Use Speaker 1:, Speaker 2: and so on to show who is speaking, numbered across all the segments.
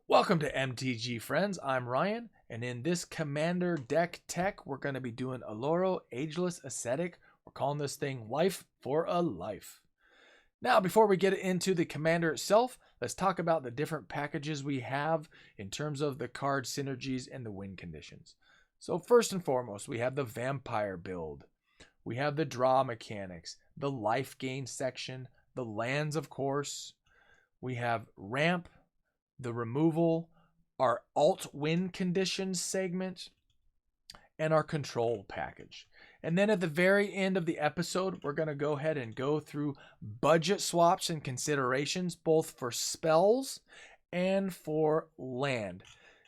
Speaker 1: Welcome to MTG friends, I'm Ryan, and in this Commander deck tech, we're going to be doing Oloro, Ageless Ascetic. We're calling this thing Life for a Life. Now, before we get into the Commander itself, let's talk about the different packages we have in terms of the card synergies and the win conditions. So first and foremost, we have the Vampire build. We have the draw mechanics, the life gain section, the lands of course. We have ramp, the removal, our alt win conditions segment, and our control package. And then at the very end of the episode, we're going to go ahead and go through budget swaps and considerations, both for spells and for land.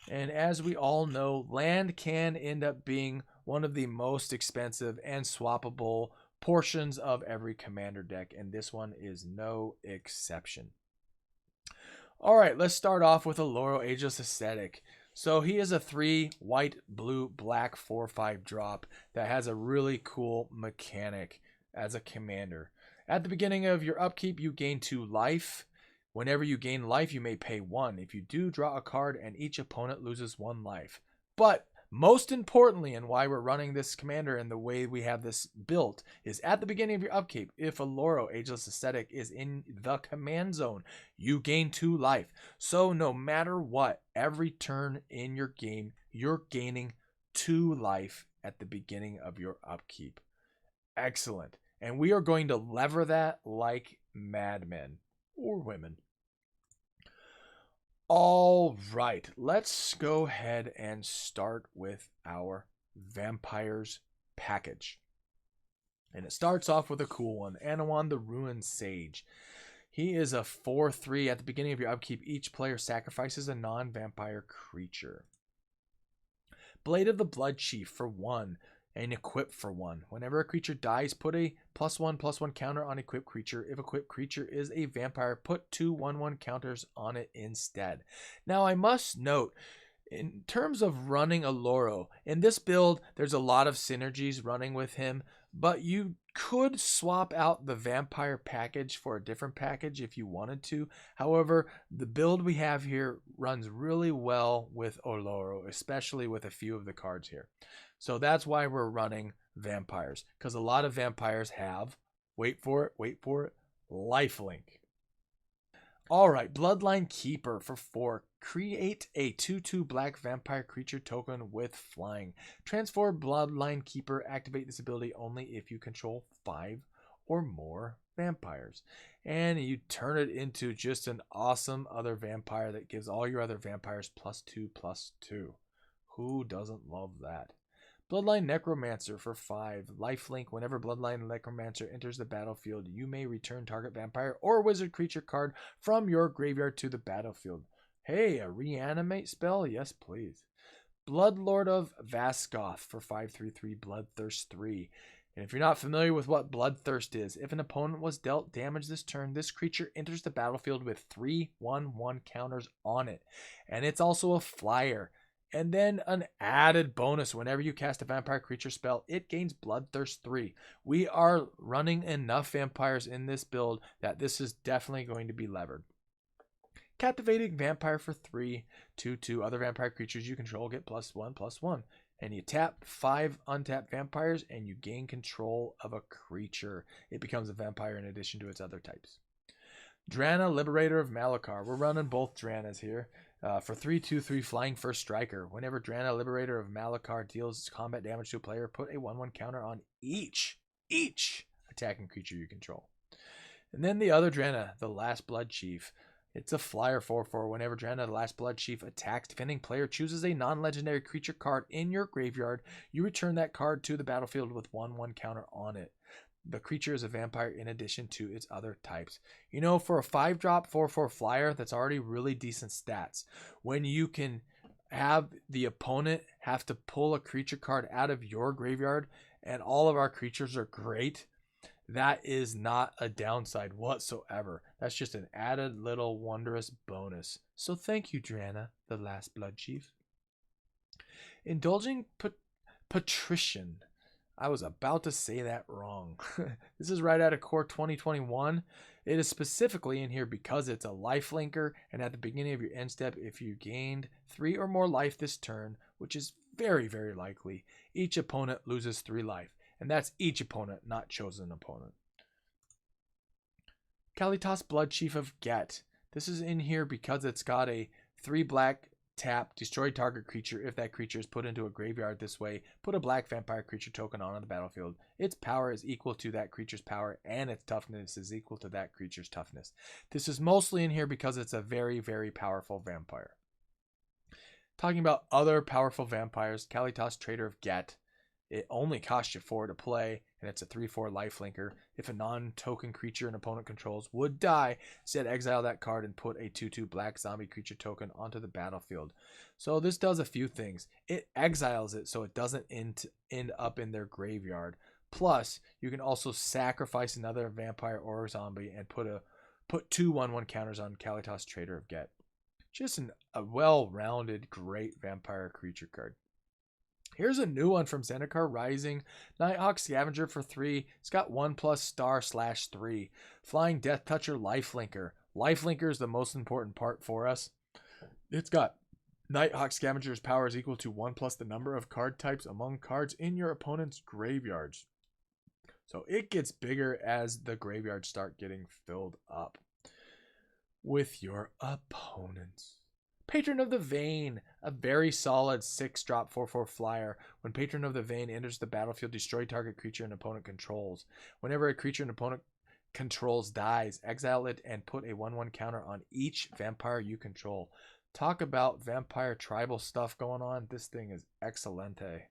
Speaker 1: And as we all know, land can end up being one of the most expensive and swappable portions of every commander deck, and this one is no exception. All right, let's start off with Oloro, Ageless Ascetic. So he is a 3 white, blue, black 4/5 drop that has a really cool mechanic as a commander. At the beginning of your upkeep, you gain 2 life. Whenever you gain life, you may pay 1. If you do, draw a card and each opponent loses 1 life. But most importantly, and why we're running this commander and the way we have this built, is at the beginning of your upkeep, if Oloro, Ageless Ascetic, is in the command zone, you gain 2 life. So no matter what, every turn in your game, you're gaining 2 life at the beginning of your upkeep. Excellent. And we are going to lever that like madmen or women. All right, let's go ahead and start with our vampires package. And it starts off with a cool one, Anowon the Ruined Sage. He is a 4/3. At the beginning of your upkeep, each player sacrifices a non-vampire creature. Blade of the Bloodchief for 1 and equip for 1. Whenever a creature dies, put a +1/+1 counter on equipped creature. If equipped creature is a vampire, put 2 1/1 counters on it instead. Now I must note, in terms of running Oloro, in this build, there's a lot of synergies running with him, but you could swap out the vampire package for a different package if you wanted to. However, the build we have here runs really well with Oloro, especially with a few of the cards here. So that's why we're running vampires, because a lot of vampires have, wait for it, lifelink. All right, Bloodline Keeper for 4. Create a 2/2 black vampire creature token with flying. Transform Bloodline Keeper. Activate this ability only if you control 5 or more vampires. And you turn it into just an awesome other vampire that gives all your other vampires +2/+2. Who doesn't love that? Bloodline Necromancer for 5. Lifelink. Whenever Bloodline Necromancer enters the battlefield, you may return target vampire or wizard creature card from your graveyard to the battlefield. Hey, a reanimate spell? Yes, please. Bloodlord of Vaasgoth for 5/3/3 Bloodthirst 3. And if you're not familiar with what Bloodthirst is, if an opponent was dealt damage this turn, this creature enters the battlefield with 3 1/1 counters on it. And it's also a flyer. And then an added bonus, whenever you cast a vampire creature spell, it gains Bloodthirst 3. We are running enough vampires in this build that this is definitely going to be levered. Captivating Vampire for 3, 2/2. Other vampire creatures you control get +1/+1. And you tap 5 untapped vampires and you gain control of a creature. It becomes a vampire in addition to its other types. Drana, Liberator of Malakar. We're running both Dranas here. For 3/2/3 Flying First Striker. Whenever Drana, Liberator of Malakar, deals combat damage to a player, put a 1/1 counter on each attacking creature you control. And then the other Drana, the Last Bloodchief. It's a flyer 4/4. Whenever Drana, the Last Bloodchief, attacks, defending player chooses a non-legendary creature card in your graveyard, you return that card to the battlefield with 1/1 counter on it. The creature is a vampire in addition to its other types. You know, for a 5-drop 4/4 flyer, that's already really decent stats. When you can have the opponent have to pull a creature card out of your graveyard and all of our creatures are great, that is not a downside whatsoever. That's just an added little wondrous bonus. So thank you, Drana, the Last Bloodchief. Indulging Patrician. I was about to say that wrong. This is right out of Core 2021. It is specifically in here because it's a life linker, and at the beginning of your end step, if you gained 3 or more life this turn, which is very, very likely, each opponent loses 3 life. And that's each opponent, not chosen opponent. Kalitas Bloodchief of Get. This is in here because it's got a 3 black tap, destroy target creature. If that creature is put into a graveyard this way, put a black vampire creature token on the battlefield. Its power is equal to that creature's power, and its toughness is equal to that creature's toughness. This is mostly in here because it's a very, very powerful vampire. Talking about other powerful vampires, Kalitas Trader of Get. It only costs you 4 to play, and it's a 3/4 lifelinker. If a non-token creature an opponent controls would die, instead exile that card and put a 2/2 black zombie creature token onto the battlefield. So this does a few things. It exiles it so it doesn't end up in their graveyard. Plus, you can also sacrifice another vampire or zombie and put 2 1/1 counters on Kalitas Trader of Get. Just a well-rounded, great vampire creature card. Here's a new one from Zendikar Rising. Nighthawk Scavenger for 3. It's got 1+ star/3. Flying Death Toucher Lifelinker. Lifelinker is the most important part for us. It's got Nighthawk Scavenger's power is equal to 1+ the number of card types among cards in your opponent's graveyards. So it gets bigger as the graveyards start getting filled up with your opponents. Patron of the Vein, a very solid 6-drop 4/4 flyer. When Patron of the Vein enters the battlefield, destroy target creature an opponent controls. Whenever a creature an opponent controls dies, exile it and put a 1/1 counter on each vampire you control. Talk about vampire tribal stuff going on. This thing is excelente.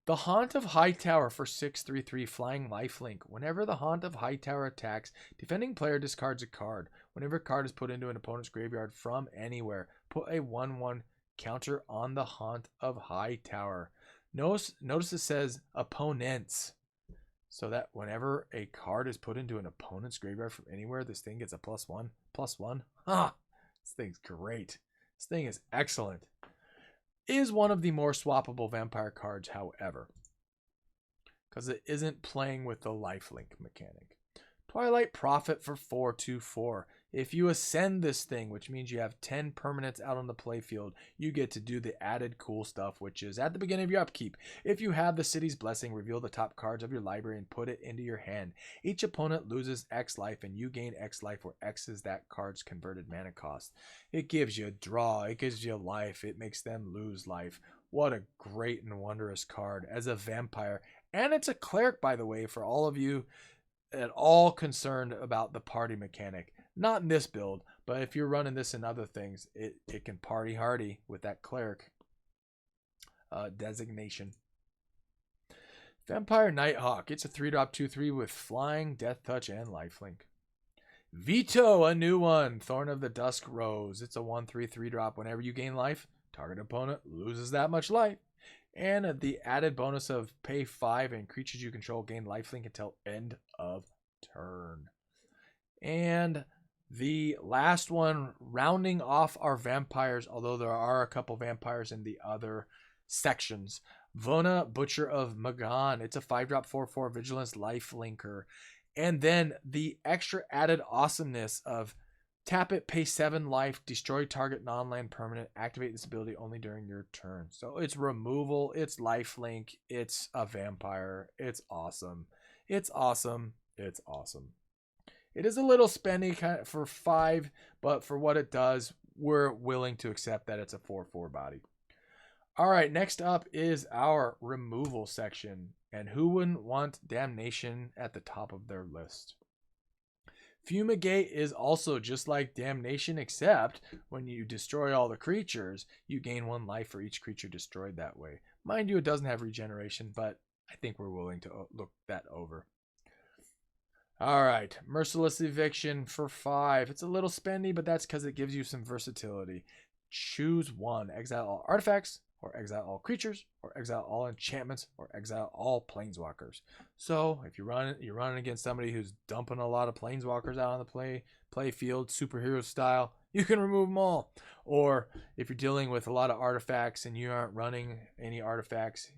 Speaker 1: The Haunt of Hightower for 6/3/3 flying lifelink. Whenever the Haunt of Hightower attacks, defending player discards a card. Whenever a card is put into an opponent's graveyard from anywhere, put a 1/1 counter on the Haunt of Hightower. Notice it says opponents. So that whenever a card is put into an opponent's graveyard from anywhere, this thing gets a +1/+1. Ah, this thing's great. This thing is excellent. Is one of the more swappable vampire cards, however, because it isn't playing with the lifelink mechanic. Twilight Prophet for 4/2/4. If you ascend this thing, which means you have 10 permanents out on the playfield, you get to do the added cool stuff, which is at the beginning of your upkeep. If you have the City's Blessing, reveal the top cards of your library and put it into your hand. Each opponent loses X life and you gain X life, where X is that card's converted mana cost. It gives you a draw, it gives you life, it makes them lose life. What a great and wondrous card as a vampire. And it's a cleric, by the way, for all of you at all concerned about the party mechanic. Not in this build, but if you're running this in other things, it can party hardy with that cleric designation. Vampire Nighthawk. It's a 3-drop 2/3 with flying, death touch, and lifelink. Veto, a new one. Thorn of the Dusk Rose. It's a 1/3 3-drop. Whenever you gain life, target opponent loses that much life. And the added bonus of pay 5 and creatures you control gain lifelink until end of turn. And the last one, rounding off our vampires, although there are a couple vampires in the other sections. Vona, Butcher of Magan. It's a 5-drop 4/4 vigilance lifelinker. And then the extra added awesomeness of tap it, pay 7 life, destroy target non-land permanent, activate this ability only during your turn. So it's removal, it's lifelink, it's a vampire. It's awesome. It's awesome. It's awesome. It is a little spendy for 5, but for what it does, we're willing to accept that it's a 4/4 body. All right, next up is our removal section. And who wouldn't want Damnation at the top of their list? Fumigate is also just like Damnation, except when you destroy all the creatures, you gain 1 life for each creature destroyed that way. Mind you, it doesn't have regeneration, but I think we're willing to look that over. All right, Merciless Eviction for 5. It's a little spendy, but that's because it gives you some versatility. Choose one. Exile all artifacts, or exile all creatures, or exile all enchantments, or exile all planeswalkers. So if you're running against somebody who's dumping a lot of planeswalkers out on the play field, superhero style, you can remove them all. Or if you're dealing with a lot of artifacts and you aren't running any artifacts,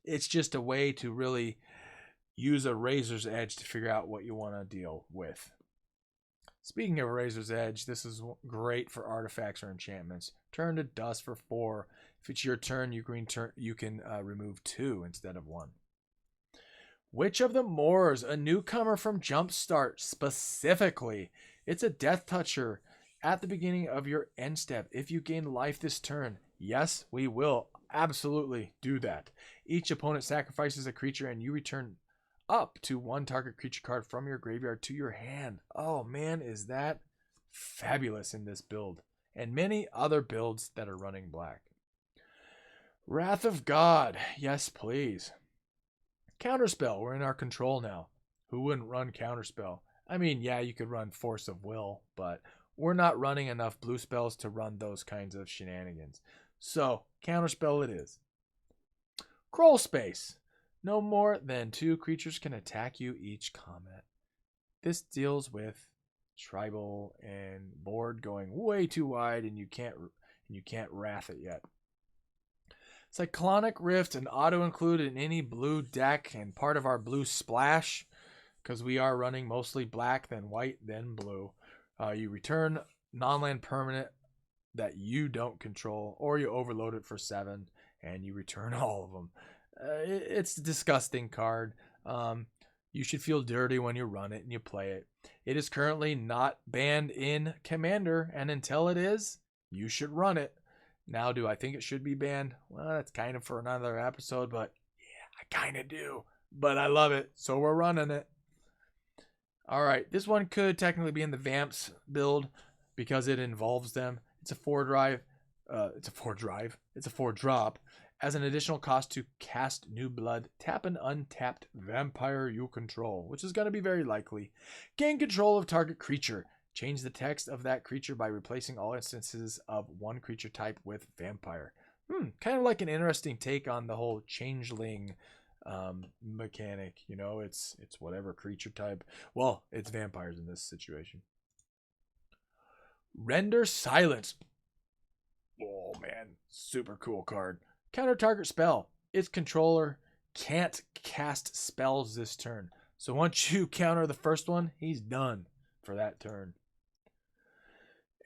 Speaker 1: It's just a way to really use a razor's edge to figure out what you want to deal with. Speaking of razor's edge, this is great for artifacts or enchantments. Turn to dust for 4. If it's your turn, you can remove 2 instead of 1. Witch of the Moors, a newcomer from Jumpstart specifically. It's a death toucher at the beginning of your end step. If you gain life this turn, yes, we will absolutely do that. Each opponent sacrifices a creature and you return up to 1 target creature card from your graveyard to your hand. Oh man, is that fabulous in this build and many other builds that are running black. Wrath of God, yes please. Counterspell, we're in our control now. Who wouldn't run Counterspell? I mean, yeah, you could run Force of Will, but we're not running enough blue spells to run those kinds of shenanigans. So, Counterspell it is. Crawl Space. No more than 2 creatures can attack you each combat. This deals with tribal and board going way too wide, and you can't wrath it yet. Cyclonic Rift, an auto include in any blue deck and part of our blue splash, because we are running mostly black, then white, then blue. You return non-land permanent that you don't control, or you overload it for 7, and you return all of them. It's a disgusting card. You should feel dirty when you run it and you play it. It is currently not banned in Commander, and until it is, you should run it. Now, do I think it should be banned? Well, that's kind of for another episode, but yeah, I kind of do. But I love it, so we're running it. All right, this one could technically be in the Vamps build because it involves them. It's a 4 drop. As an additional cost to cast New Blood, tap an untapped vampire you control, which is going to be very likely. Gain control of target creature. Change the text of that creature by replacing all instances of 1 creature type with vampire. Kind of like an interesting take on the whole changeling mechanic. You know, it's whatever creature type. Well, it's vampires in this situation. Render Silence. Oh man, super cool card. Counter target spell. Its controller can't cast spells this turn. So once you counter the first one, he's done for that turn.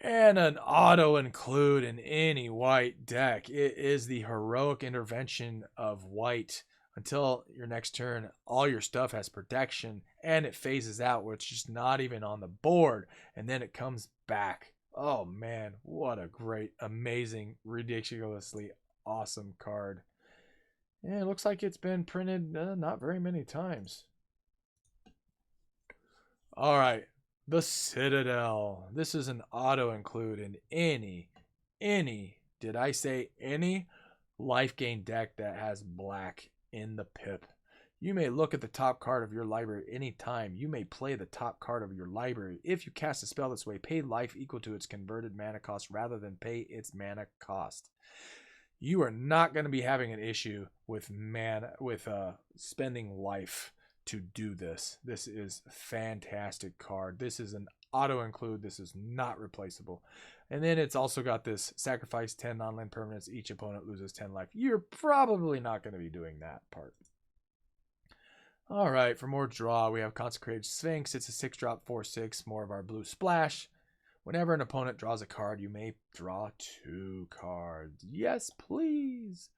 Speaker 1: And an auto include in any white deck. It is the heroic intervention of white. Until your next turn, all your stuff has protection and it phases out, which is not even on the board, and then it comes back. Oh man, what a great, amazing, ridiculously awesome card. Yeah, it looks like it's been printed not very many times. All right, the Citadel. This is an auto include in any, did I say any life gain deck that has black in the pip. You may look at the top card of your library anytime. You may play the top card of your library. If you cast a spell this way, pay life equal to its converted mana cost rather than pay its mana cost. You are not going to be having an issue with spending life to do this. This is a fantastic card. This is an auto include. This is not replaceable. And then it's also got this sacrifice 10 non-land permanents. Each opponent loses 10 life. You're probably not going to be doing that part. All right, for more draw, we have Consecrated Sphinx. It's a 6-drop, 4/6, more of our blue splash. Whenever an opponent draws a card, you may draw 2 cards. Yes, please.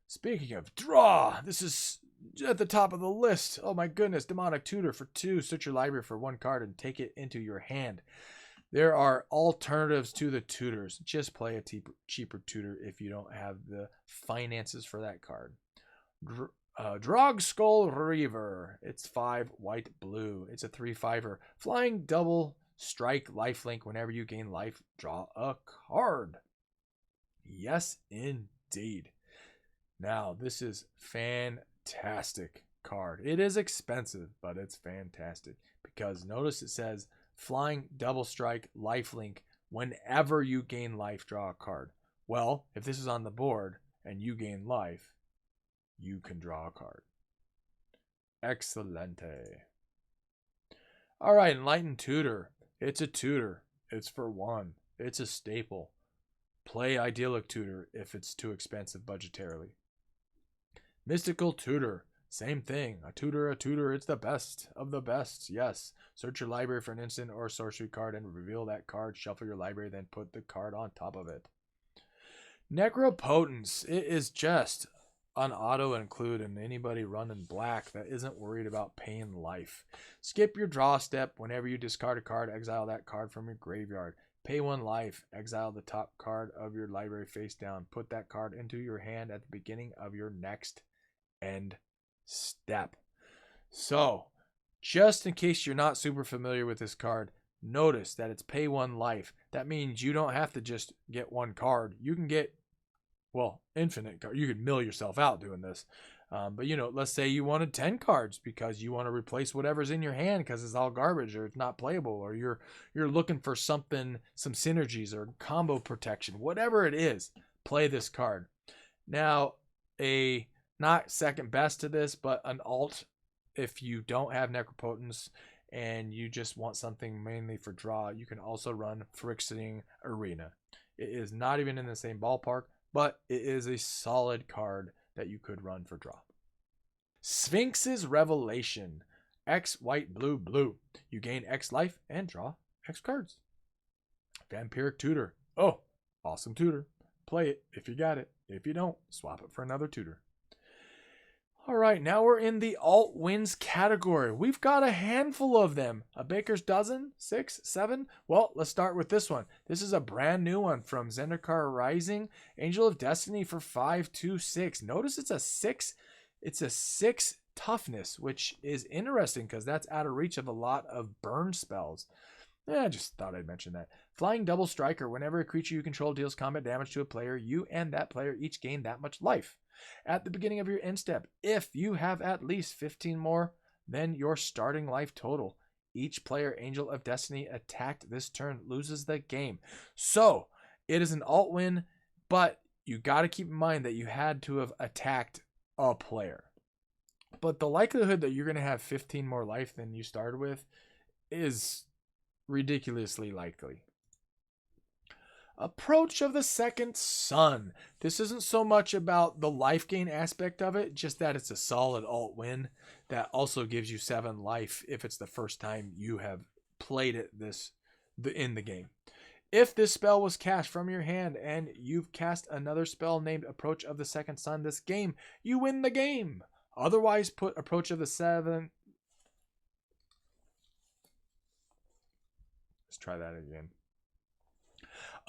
Speaker 1: Speaking of draw, this is at the top of the list. Oh my goodness, Demonic Tutor for 2. Search your library for 1 card and take it into your hand. There are alternatives to the tutors. Just play a cheaper tutor if you don't have the finances for that card. Drogskull Reaver. It's 5 white blue. It's a 3/5er. Flying double strike lifelink. Whenever you gain life, draw a card. Yes, indeed. Now, this is fantastic card. It is expensive, but it's fantastic. Because notice it says flying double strike lifelink. Whenever you gain life, draw a card. Well, if this is on the board and you gain life, you can draw a card. Excelente. All right, Enlightened Tutor. It's a tutor. It's for 1. It's a staple. Play Idyllic Tutor if it's too expensive budgetarily. Mystical Tutor. Same thing. A tutor, it's the best of the best. Yes. Search your library for an instant or sorcery card and reveal that card. Shuffle your library, then put the card on top of it. Necropotence. It is just an auto include in anybody running black that isn't worried about paying life. Skip your draw step. Whenever you discard a card, exile that card from your graveyard. Pay 1 life. Exile the top card of your library face down. Put that card into your hand at the beginning of your next end step. So, just in case you're not super familiar with this card, notice that it's pay 1 life. That means you don't have to just get 1 card. You can get, well, infinite cards. You could mill yourself out doing this. But, you know, let's say you wanted 10 cards because you want to replace whatever's in your hand because it's all garbage or it's not playable, or you're looking for something, some synergies or combo protection. Whatever it is, play this card. Now, not second best to this, but an alt if you don't have Necropotence and you just want something mainly for draw, you can also run Phyrexian Arena. It is not even in the same ballpark, but it is a solid card that you could run for draw. Sphinx's Revelation. X, white, blue, blue. You gain X life and draw X cards. Vampiric Tutor. Oh, awesome tutor. Play it if you got it. If you don't, swap it for another tutor. All right, now we're in the alt wins category. We've got a handful of them. A baker's dozen? 6? 7? Well, let's start with this one. This is a brand new one from Zendikar Rising. Angel of Destiny for 5/2/6. Notice it's a 6. It's a 6 toughness, which is interesting because that's out of reach of a lot of burn spells. I just thought I'd mention that. Flying Double Striker. Whenever a creature you control deals combat damage to a player, you and that player each gain that much life. At the beginning of your end step, if you have at least 15 more than your starting life total, each player Angel of Destiny attacked this turn loses the game. So, it is an alt win, but you got to keep in mind that you had to have attacked a player. But the likelihood that you're going to have 15 more life than you started with is ridiculously likely. Approach of the Second Sun. This isn't so much about the life gain aspect of it, just that it's a solid alt win that also gives you 7 life if it's the first time you have played it in the game. If this spell was cast from your hand and you've cast another spell named Approach of the Second Sun this game, you win the game. Otherwise, put Approach of the Seven. Let's try that again.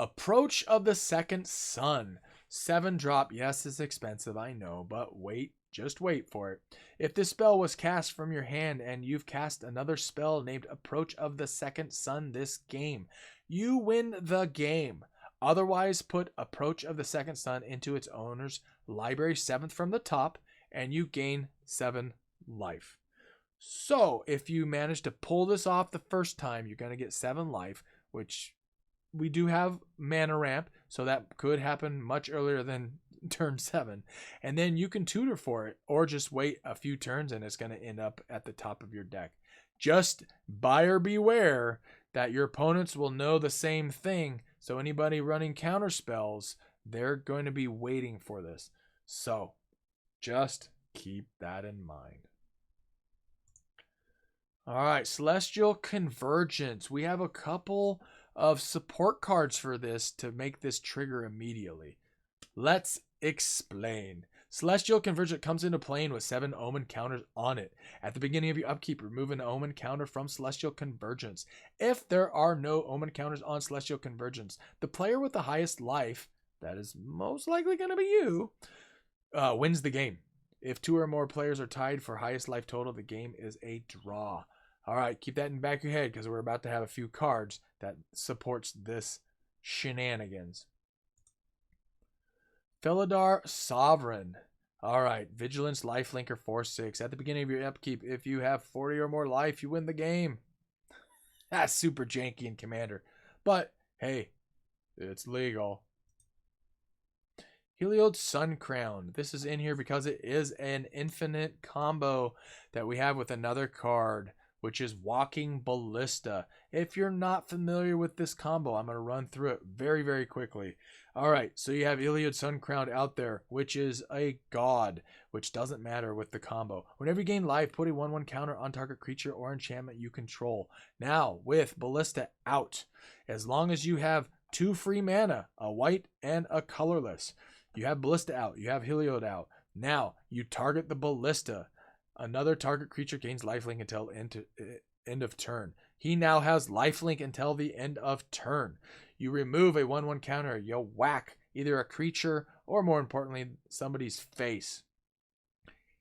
Speaker 1: Approach of the Second Sun. 7 drop. Yes, it's expensive, I know, but wait. Just wait for it. If this spell was cast from your hand and you've cast another spell named Approach of the Second Sun this game, you win the game. Otherwise, put Approach of the Second Sun into its owner's library 7th from the top, and you gain 7 life. So, if you manage to pull this off the first time, you're going to get 7 life, which we do have mana ramp, so that could happen much earlier than turn 7. And then you can tutor for it, or just wait a few turns and it's going to end up at the top of your deck. Just buyer beware that your opponents will know the same thing. So anybody running counter spells, they're going to be waiting for this. So just keep that in mind. All right, Celestial Convergence. We have a couple of support cards for this to make this trigger immediately. Let's explain. Celestial Convergence comes into play with 7 Omen counters on it. At the beginning of your upkeep, remove an Omen counter from Celestial Convergence. If there are no Omen counters on Celestial Convergence, the player with the highest life, that is most likely going to be you, wins the game. If 2 or more players are tied for highest life total, the game is a draw. All right, keep that in the back of your head because we're about to have a few cards that supports this shenanigans. Felidar Sovereign. All right, Vigilance Lifelinker 4/6. At the beginning of your upkeep, if you have 40 or more life, you win the game. That's super janky in Commander. But, hey, it's legal. Heliod Sun Crown. This is in here because it is an infinite combo that we have with another card. which is Walking Ballista. If you're not familiar with this combo, I'm going to run through it very, very quickly. All right, so you have Iliad Suncrowned out there, which is a god, which doesn't matter with the combo. Whenever you gain life, put a 1/1 counter on target creature or enchantment you control. Now, with Ballista out, as long as you have 2 free mana, a white and a colorless, you have Ballista out, you have Heliod out. Now, you target the Ballista. Another target creature gains lifelink until end of turn. He now has lifelink until the end of turn. You remove a 1/1 counter. You whack either a creature or, more importantly, somebody's face.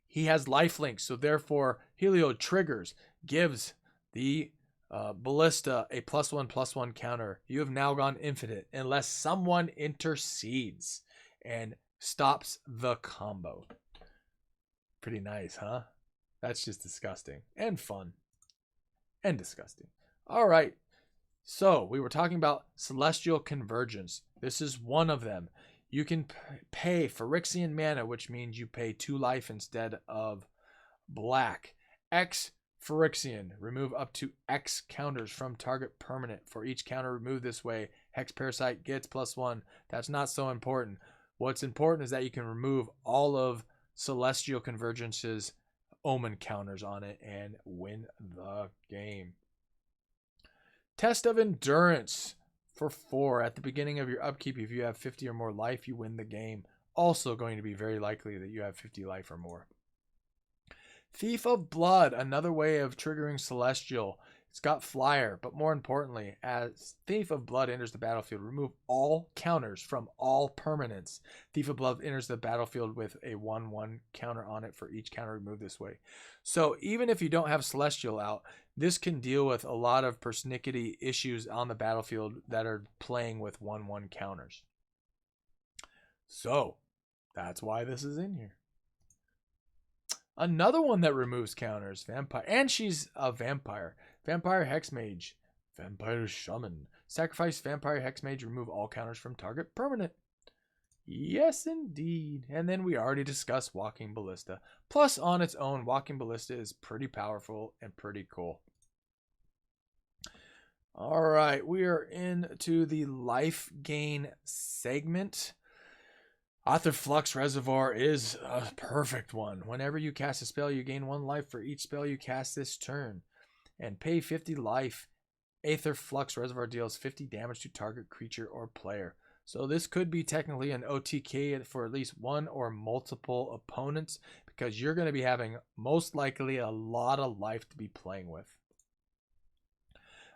Speaker 1: He has lifelink, so therefore Heliod triggers, gives the Ballista a +1/+1 counter. You have now gone infinite unless someone intercedes and stops the combo. Pretty nice, huh? That's just disgusting and fun and disgusting. All right. So we were talking about Celestial Convergence. This is one of them. You can pay Phyrexian mana, which means you pay 2 life instead of black. X Phyrexian. Remove up to X counters from target permanent. For each counter removed this way, Hex Parasite gets +1. That's not so important. What's important is that you can remove all of Celestial Convergence's Omen counters on it and win the game. Test of Endurance for 4. At the beginning of your upkeep, if you have 50 or more life, you win the game. Also going to be very likely that you have 50 life or more. Thief of Blood, another way of triggering Celestial. It's got flyer, but more importantly, as Thief of Blood enters the battlefield, remove all counters from all permanents. Thief of Blood enters the battlefield with a 1/1 counter on it for each counter removed this way. So even if you don't have Celestial out, this can deal with a lot of persnickety issues on the battlefield that are playing with 1/1 counters. So that's why this is in here. Another one that removes counters, Vampire, and she's a vampire. Vampire Hexmage, Vampire Shaman. Sacrifice Vampire Hexmage, remove all counters from target permanent. Yes, indeed. And then we already discussed Walking Ballista. Plus, on its own, Walking Ballista is pretty powerful and pretty cool. All right, we are into the life gain segment. Aetherflux Reservoir is a perfect one. Whenever you cast a spell, you gain 1 life for each spell you cast this turn. And pay 50 life. Aetherflux Reservoir deals 50 damage to target creature or player. So this could be technically an OTK for at least one or multiple opponents, because you're going to be having most likely a lot of life to be playing with.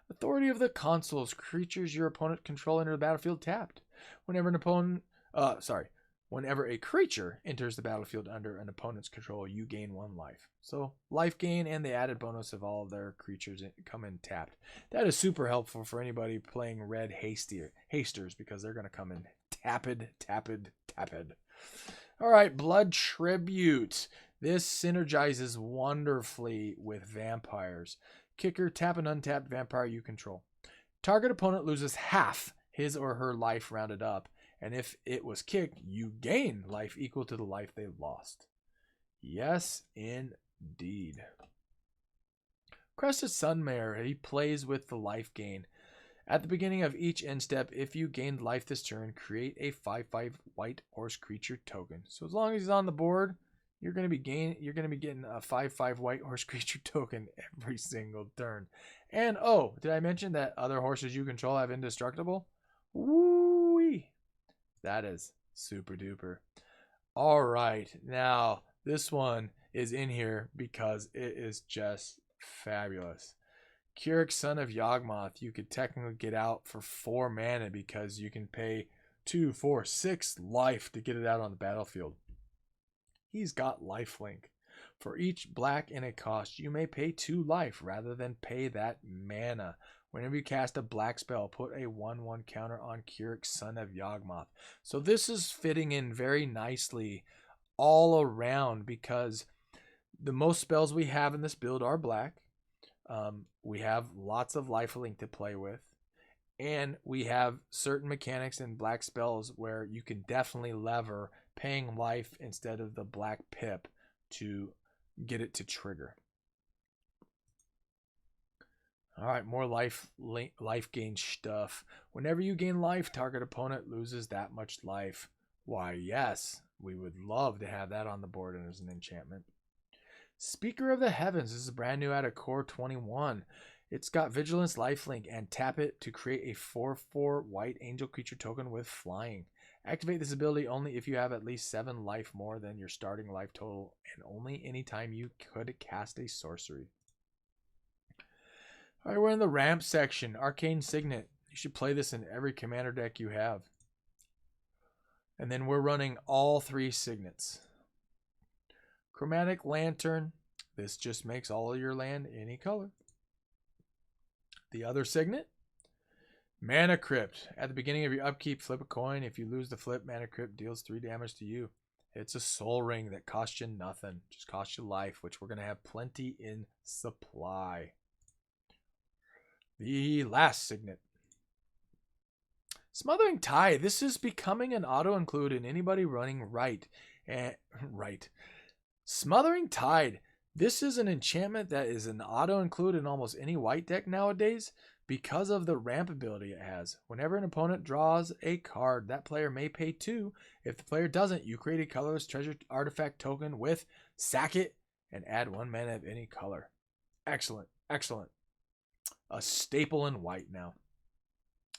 Speaker 1: Authority of the Consuls. Creatures your opponent control enter the battlefield tapped. Whenever a creature enters the battlefield under an opponent's control, you gain 1 life. So life gain and the added bonus of all of their creatures come in tapped. That is super helpful for anybody playing red hasters, because they're going to come in tapped. All right, Blood Tribute. This synergizes wonderfully with vampires. Kicker, tap an untapped vampire you control. Target opponent loses half his or her life rounded up. And if it was kicked, you gain life equal to the life they lost. Yes, indeed. Crested Sunmare, he plays with the life gain. At the beginning of each end step, if you gained life this turn, create a 5/5 white horse creature token. So as long as he's on the board, you're going to be getting a 5/5 white horse creature token every single turn. And oh, did I mention that other horses you control have indestructible? Woo-wee. That is super duper. All right. Now, this one is in here because it is just fabulous. Keurig, Son of Yawgmoth, you could technically get out for 4 mana because you can pay 2, 4, 6 life to get it out on the battlefield. He's got lifelink. For each black in a cost, you may pay 2 life rather than pay that mana. Whenever you cast a black spell, put a 1/1 counter on Keurig, Son of Yawgmoth. So this is fitting in very nicely all around, because the most spells we have in this build are black. We have lots of lifelink to play with. And we have certain mechanics in black spells where you can definitely lever paying life instead of the black pip to get it to trigger. All right, more life gain stuff. Whenever you gain life, target opponent loses that much life. Why, yes, we would love to have that on the board as an enchantment. Speaker of the Heavens. This is brand new out of Core 21. It's got Vigilance, Lifelink, and tap it to create a 4/4 white angel creature token with flying. Activate this ability only if you have at least 7 life more than your starting life total, and only anytime you could cast a sorcery. All right, we're in the ramp section. Arcane Signet. You should play this in every commander deck you have. And then we're running all 3 signets. Chromatic Lantern. This just makes all of your land any color. The other signet. Mana Crypt. At the beginning of your upkeep, flip a coin. If you lose the flip, Mana Crypt deals 3 damage to you. It's a soul ring that costs you nothing. Just costs you life, which we're going to have plenty in supply. The last signet. Smothering Tide. This is becoming an auto-include in anybody running right. Smothering Tide. This is an enchantment that is an auto-include in almost any white deck nowadays because of the ramp ability it has. Whenever an opponent draws a card, that player may pay 2. If the player doesn't, you create a colorless treasure artifact token with sack it and add 1 mana of any color. Excellent. Excellent. A staple in white now.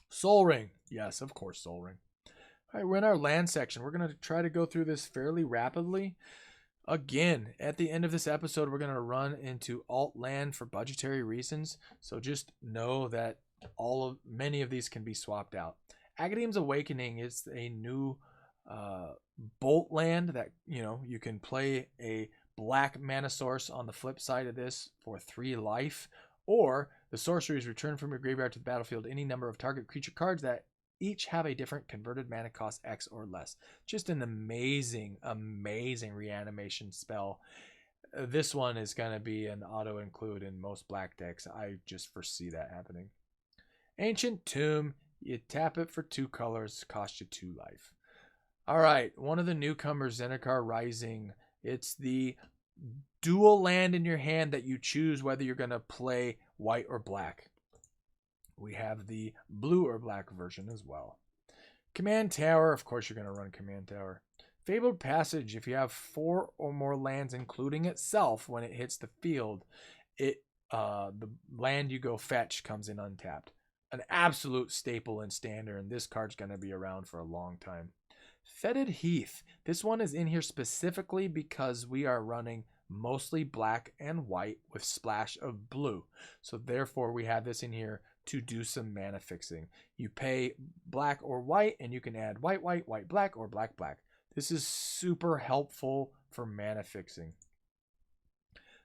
Speaker 1: Soul Ring. Yes, of course, Soul Ring. All right, we're in our land section. We're going to try to go through this fairly rapidly. Again, at the end of this episode, we're going to run into alt land for budgetary reasons. So just know that many of these can be swapped out. Agadeem's Awakening is a new bolt land that, you can play a black mana source on the flip side of this for 3 life. Or the sorcery is returned from your graveyard to the battlefield any number of target creature cards that each have a different converted mana cost X or less. Just an amazing, amazing reanimation spell. This one is going to be an auto-include in most black decks. I just foresee that happening. Ancient Tomb. You tap it for 2 colors. Cost you 2 life. All right. One of the newcomers, Zendikar Rising. It's the dual land in your hand that you choose whether you're going to play white or black. We have the blue or black version as well. Command Tower. Of course, you're going to run Command Tower. Fabled Passage. If you have 4 or more lands, including itself, when it hits the field, the land you go fetch comes in untapped. An absolute staple in Standard, and this card's going to be around for a long time. Fetid Heath. This one is in here specifically because we are running mostly black and white with splash of blue. So therefore, we have this in here to do some mana fixing. You pay black or white, and you can add white, white, white, black, or black, black. This is super helpful for mana fixing.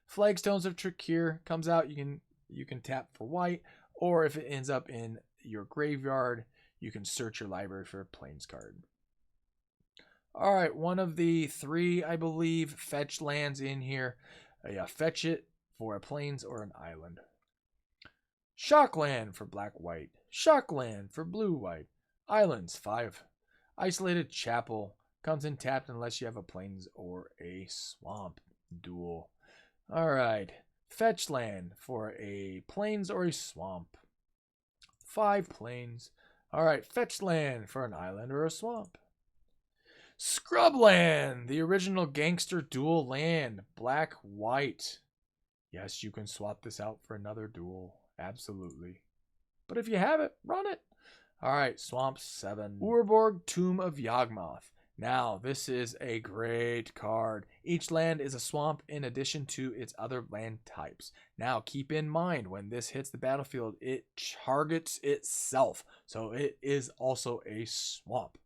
Speaker 1: Flagstones of Trakir comes out. You can tap for white, or if it ends up in your graveyard, you can search your library for a Plains card. All right, one of the 3, I believe, fetch lands in here. Fetch it for a Plains or an island. Shockland for black-white. Shockland for blue-white. Islands, 5. Isolated Chapel. Comes in tapped unless you have a Plains or a Swamp duel. Alright. Fetch land for a Plains or a Swamp. 5 Plains. Alright. Fetch land for an island or a swamp. Scrubland. The original gangster dual land. Black-white. Yes, you can swap this out for another duel. Absolutely. But if you have it, run it. All right, Swamp 7. Urborg Tomb of Yawgmoth. Now, this is a great card. Each land is a swamp in addition to its other land types. Now, keep in mind, when this hits the battlefield, it targets itself. So it is also a swamp.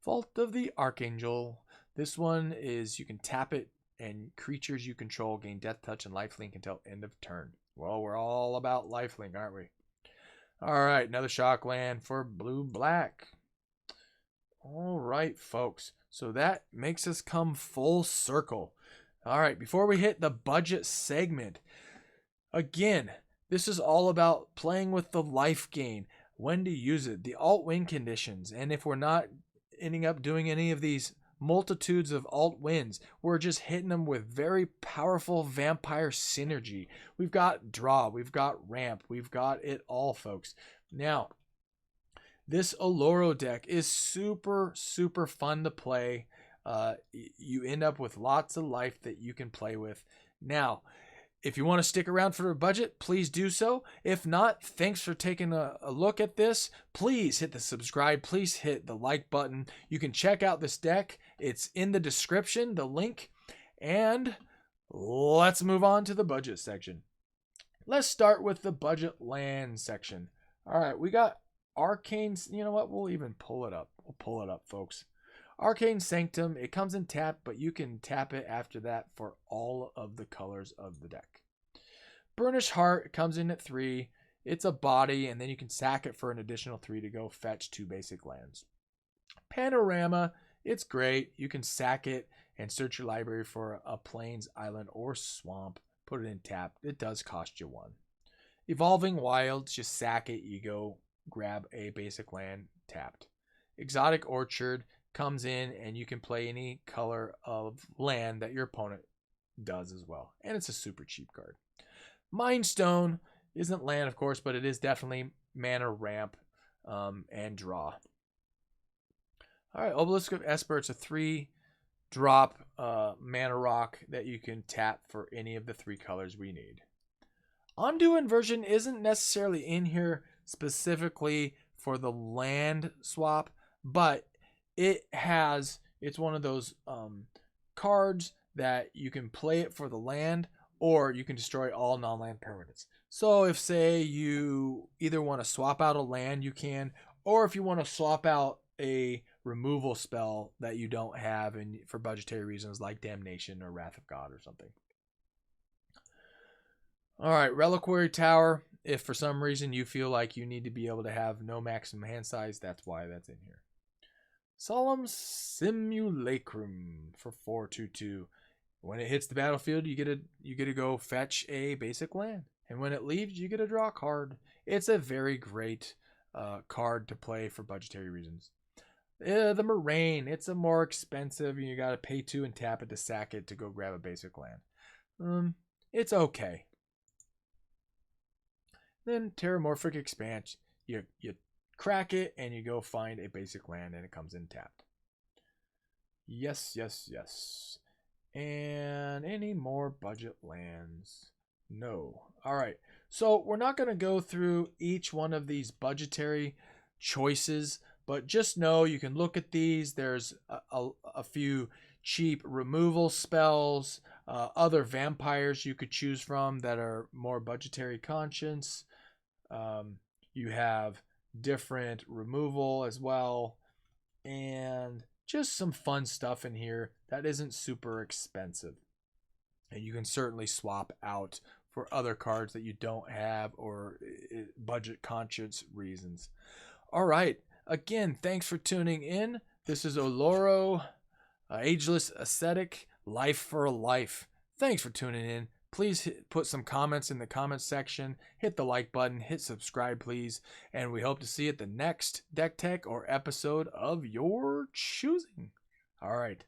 Speaker 1: Vault of the Archangel. This one is you can tap it, and creatures you control gain Death Touch and Lifelink until end of turn. Well, we're all about Lifelink, aren't we? All right, another shock land for blue-black. All right, folks. So that makes us come full circle. All right, before we hit the budget segment, again, this is all about playing with the life gain, when to use it, the alt win conditions, and if we're not ending up doing any of these multitudes of alt wins. We're just hitting them with very powerful vampire synergy. We've got draw, we've got ramp, we've got it all, folks. Now, this Oloro deck is super, super fun to play. You end up with lots of life that you can play with. Now, if you want to stick around for a budget, please do so. If not, thanks for taking a look at this. Please hit the subscribe. Please hit the like button. You can check out this deck. It's in the description, the link. And let's move on to the budget section. Let's start with the budget land section. All right, we got Arcane. You know what? We'll even pull it up. We'll pull it up, folks. Arcane Sanctum, it comes in tap, but you can tap it after that for all of the colors of the deck. Burnished Heart comes in at 3. It's a body, and then you can sack it for an additional 3 to go fetch 2 basic lands. Panorama, it's great. You can sack it and search your library for a plains, island, or swamp. Put it in tap. It does cost you 1. Evolving Wilds, just sack it. You go grab a basic land tapped. Exotic Orchard comes in and you can play any color of land that your opponent does as well. And it's a super cheap card. Mind Stone isn't land, of course, but it is definitely mana ramp and draw. All right, Obelisk of Esper. It's a 3-drop mana rock that you can tap for any of the 3 colors we need. Undo Inversion isn't necessarily in here specifically for the land swap, but it's one of those cards that you can play it for the land, or you can destroy all non-land permanents. So if, say, you either want to swap out a land, you can, or if you want to swap out a removal spell that you don't have and for budgetary reasons like Damnation or Wrath of God or something. All right, Reliquary Tower. If for some reason you feel like you need to be able to have no maximum hand size, that's why that's in here. Solemn Simulacrum for 4/2/2. When it hits the battlefield, you get to go fetch a basic land, and when it leaves, you get to draw a card. It's a very great card to play for budgetary reasons. The Moraine, it's a more expensive. You got to pay 2 and tap it to sack it to go grab a basic land. It's okay. Then Terramorphic Expanse, you crack it and you go find a basic land and it comes in tapped. Yes. And any more budget lands? No. All right. So we're not going to go through each one of these budgetary choices, but just know you can look at these. There's a few cheap removal spells, other vampires you could choose from that are more budgetary conscious. You have different removal as well, and just some fun stuff in here that isn't super expensive, and you can certainly swap out for other cards that you don't have or budget conscious reasons. All right, again, thanks for tuning in. This is Oloro, Ageless Ascetic, Life for Life. Thanks for tuning in. Please put some comments in the comments section. Hit the like button. Hit subscribe, please. And we hope to see you at the next Deck Tech or episode of your choosing. All right.